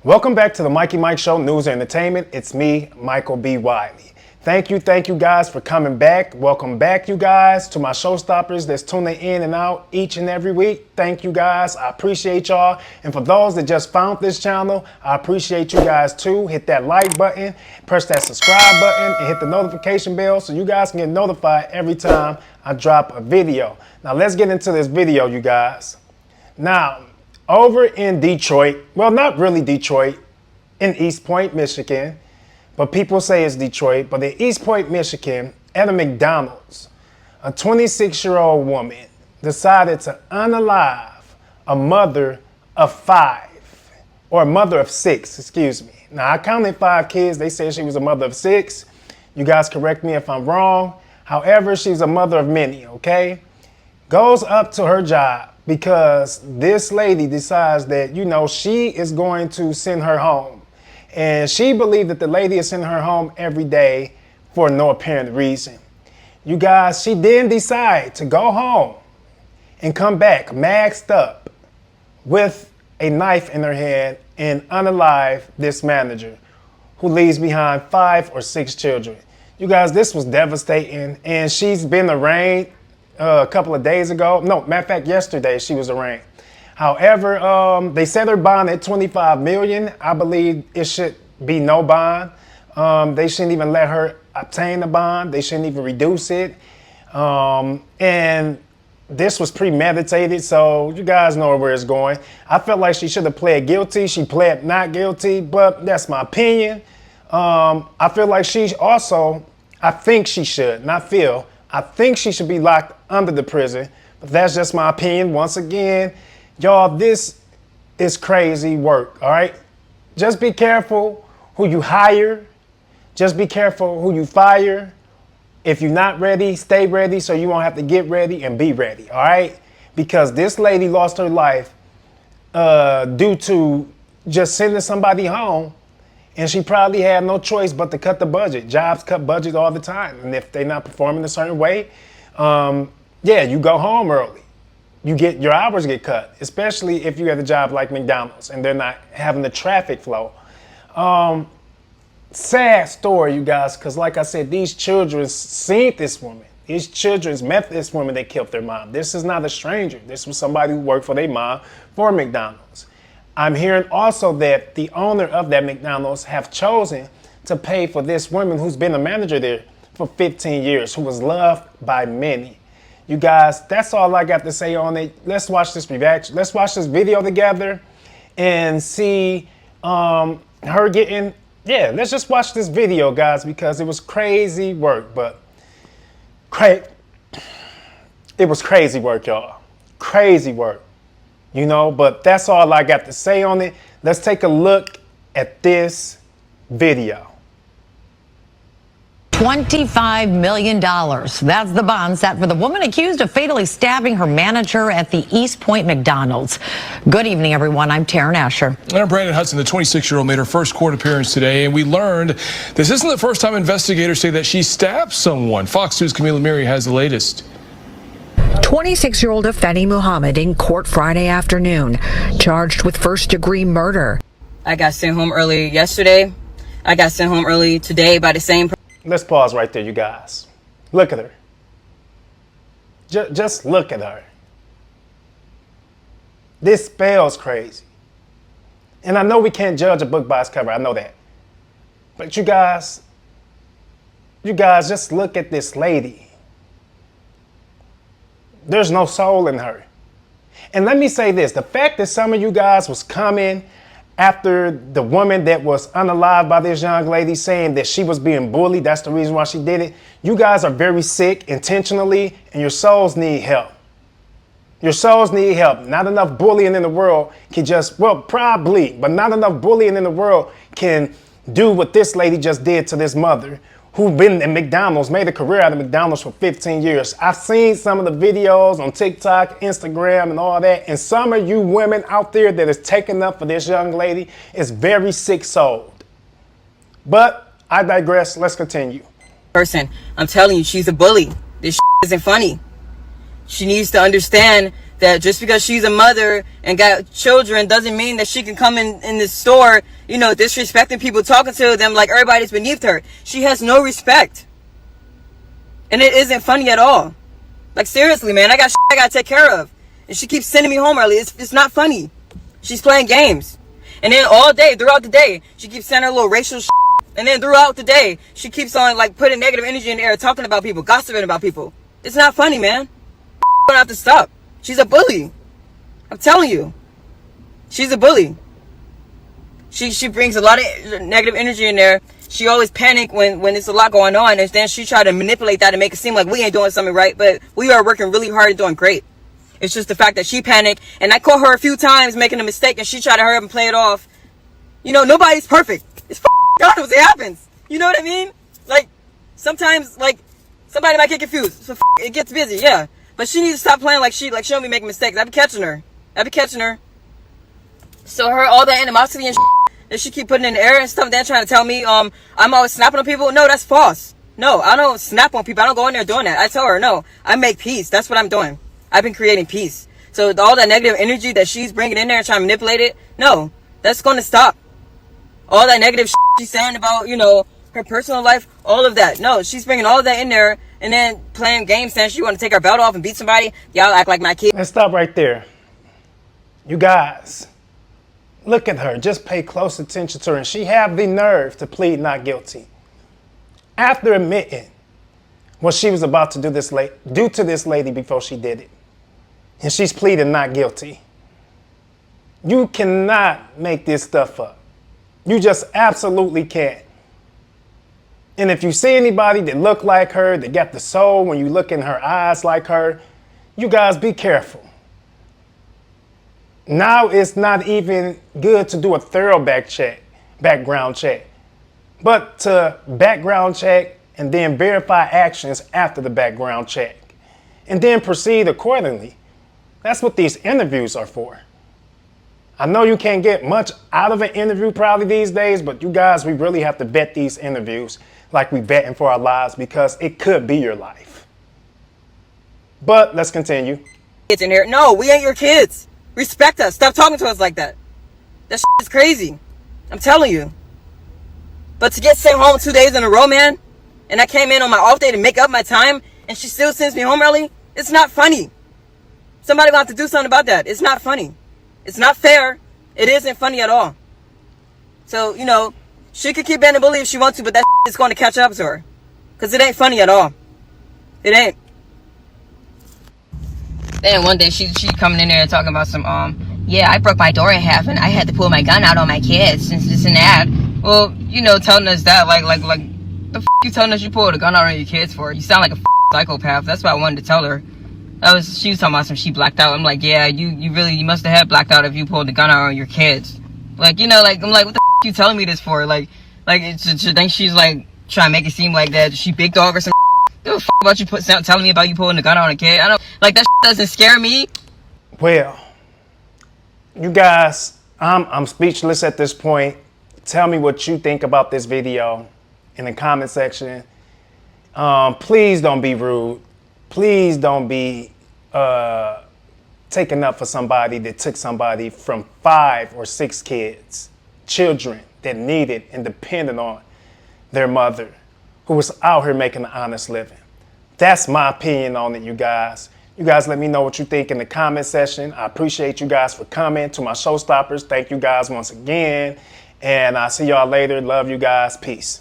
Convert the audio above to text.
Welcome back to the Mikey Mike Show, News and Entertainment. It's me, Michael B. Wiley. Thank you guys for coming back. Welcome back, you guys, to my showstoppers that's tuning in and out each and every week. Thank you guys. I appreciate y'all. And for those that just found this channel, I appreciate you guys too. Hit that like button, press that subscribe button, and hit the notification bell so you guys can get notified every time I drop a video. Now let's get into this video, you guys. Now, over in Detroit, well, not really Detroit, in East Point, Michigan, but people say it's Detroit, but in East Point, Michigan, at a McDonald's, a 26-year-old woman decided to unalive a mother of 5, or a mother of 6, excuse me. Now, I counted 5 kids. They said she was a mother of 6. You guys correct me if I'm wrong. However, she's a mother of many, okay? Goes up to her job because this lady decides that, you know, she is going to send her home. And she believed that the lady is sending her home every day for no apparent reason. You guys, she then decided to go home and come back maxed up with a knife in her hand and unalive this manager who leaves behind 5 or 6 children. You guys, this was devastating, and she's been arraigned a couple of days ago. No, matter of fact, yesterday she was arraigned. However, they set her bond at $25 million. I believe it should be no bond. They shouldn't even let her obtain a bond. They shouldn't even reduce it. And this was premeditated, so you guys know where it's going. I felt like she should have pled guilty. She pled not guilty, but that's my opinion. I feel like she also, I think she should, not feel, I think she should be locked under the prison, but that's just my opinion. Once again, y'all, this is crazy work, all right? Just be careful who you hire. Just be careful who you fire. If you're not ready, stay ready so you won't have to get ready and be ready, all right? Because this lady lost her life due to just sending somebody home, and she probably had no choice but to cut the budget. Jobs cut budget all the time. And if they're not performing a certain way, yeah, you go home early. Your hours get cut, especially if you have a job like McDonald's and they're not having the traffic flow. Sad story, you guys, because like I said, these children seen this woman. These children met this woman that killed their mom. This is not a stranger. This was somebody who worked for their mom for McDonald's. I'm hearing also that the owner of that McDonald's have chosen to pay for this woman who's been a manager there for 15 years, who was loved by many. You guys, that's all I got to say on it. Let's watch this reaction. Let's watch this video together and see her getting, yeah, let's just watch this video, guys, because it was crazy work, but it was crazy work, y'all. Crazy work. You know, but that's all I got to say on it. Let's take a look at this video. $25 million. That's the bond set for the woman accused of fatally stabbing her manager at the East Point McDonald's. Good evening, everyone. I'm Taryn Asher. And I'm Brandon Hudson. The 26-year-old made her first court appearance today, and we learned this isn't the first time investigators say that she stabbed someone. Fox News' Camila Miri has the latest. 26-year-old Afeni Muhammad in court Friday afternoon, charged with first-degree murder. I got sent home early yesterday. I got sent home early today by the same person. Let's pause right there, you guys. Look at her. Just look at her. This spells crazy. And I know we can't judge a book by its cover. I know that. But you guys just look at this lady. There's no soul in her. And let me say this, the fact that some of you guys was coming after the woman that was unalived by this young lady saying that she was being bullied, that's the reason why she did it. You guys are very sick intentionally, and your souls need help. Your souls need help. Not enough bullying in the world can just, well, probably, but not enough bullying in the world can do what this lady just did to this mother who've been in McDonald's, made a career out of McDonald's for 15 years. I've seen some of the videos on TikTok, Instagram, and all that. And some of you women out there that is taking up for this young lady is very sick-souled. But I digress. Let's continue. I'm telling you, she's a bully. This isn't funny. She needs to understand that just because she's a mother and got children doesn't mean that she can come in the store, you know, disrespecting people, talking to them like everybody's beneath her. She has no respect. And it isn't funny at all. Like, seriously, man, I got shit I gotta take care of. And she keeps sending me home early. It's not funny. She's playing games. And then all day, throughout the day, she keeps sending her little racial shit. And then throughout the day, she keeps on, like, putting negative energy in the air, talking about people, gossiping about people. It's not funny, man. Gonna have to stop. She's a bully. I'm telling you. She's a bully. She brings a lot of negative energy in there. She always panic when there's a lot going on, and then she try to manipulate that and make it seem like we ain't doing something right, but we are working really hard and doing great. It's just the fact that she panicked, and I caught her a few times making a mistake, and she tried to hurry up and play it off. You know, nobody's perfect. It's God, it happens. You know what I mean? Like, sometimes, like, somebody might get confused, so it gets busy, yeah. But she needs to stop playing like she don't be making mistakes. I be catching her. So all that animosity and that she keep putting in the air and stuff, then trying to tell me I'm always snapping on people. No, that's false. No, I don't snap on people. I don't go in there doing that. I tell her, no, I make peace. That's what I'm doing. I've been creating peace. So all that negative energy that she's bringing in there and trying to manipulate it, no, that's going to stop. All that negative she's saying about, you know, her personal life, all of that. No, she's bringing all of that in there and then playing games saying she want to take her belt off and beat somebody. Y'all act like my kid. Let's stop right there. You guys, look at her. Just pay close attention to her. And she have the nerve to plead not guilty. After admitting what she was about to do to this lady before she did it. And she's pleading not guilty. You cannot make this stuff up. You just absolutely can't. And if you see anybody that look like her, that got the soul when you look in her eyes like her, you guys be careful. Now it's not even good to do a thorough background check, but to background check and then verify actions after the background check and then proceed accordingly. That's what these interviews are for. I know you can't get much out of an interview probably these days, but you guys, we really have to vet these interviews like we vetting for our lives because it could be your life. But let's continue. Kids in here. No, we ain't your kids. Respect us. Stop talking to us like that. That shit is crazy. I'm telling you. But to get sent home 2 days in a row, man, and I came in on my off day to make up my time, and she still sends me home early, it's not funny. Somebody will have to do something about that. It's not funny. It's not fair. It isn't funny at all. So, you know, she could keep being a bully if she wants to, but that is going to catch up to her. Because it ain't funny at all. It ain't. Then one day she coming in there and talking about some, yeah, I broke my door in half and I had to pull my gun out on my kids and this and that. Well, you know, telling us that, like, the you telling us you pulled a gun out on your kids for? You sound like a psychopath. That's what I wanted to tell her. She was talking about some she blacked out. I'm like, yeah, you must have had blacked out if you pulled the gun out on your kids. Like, you know, like, I'm like, what the you telling me this for? Like, she thinks she's like trying to make it seem like that she big dog or some give a about you telling me about you pulling the gun on a kid. I don't, like, that doesn't scare me. Well, you guys, I'm speechless at this point. Tell me what you think about this video in the comment section. Please don't be rude. Please don't be taking up for somebody that took somebody from 5 or 6 kids, children that needed and depended on their mother, who was out here making an honest living. That's my opinion on it, you guys. You guys let me know what you think in the comment section. I appreciate you guys for coming to my showstoppers. Thank you guys once again. And I'll see y'all later. Love you guys. Peace.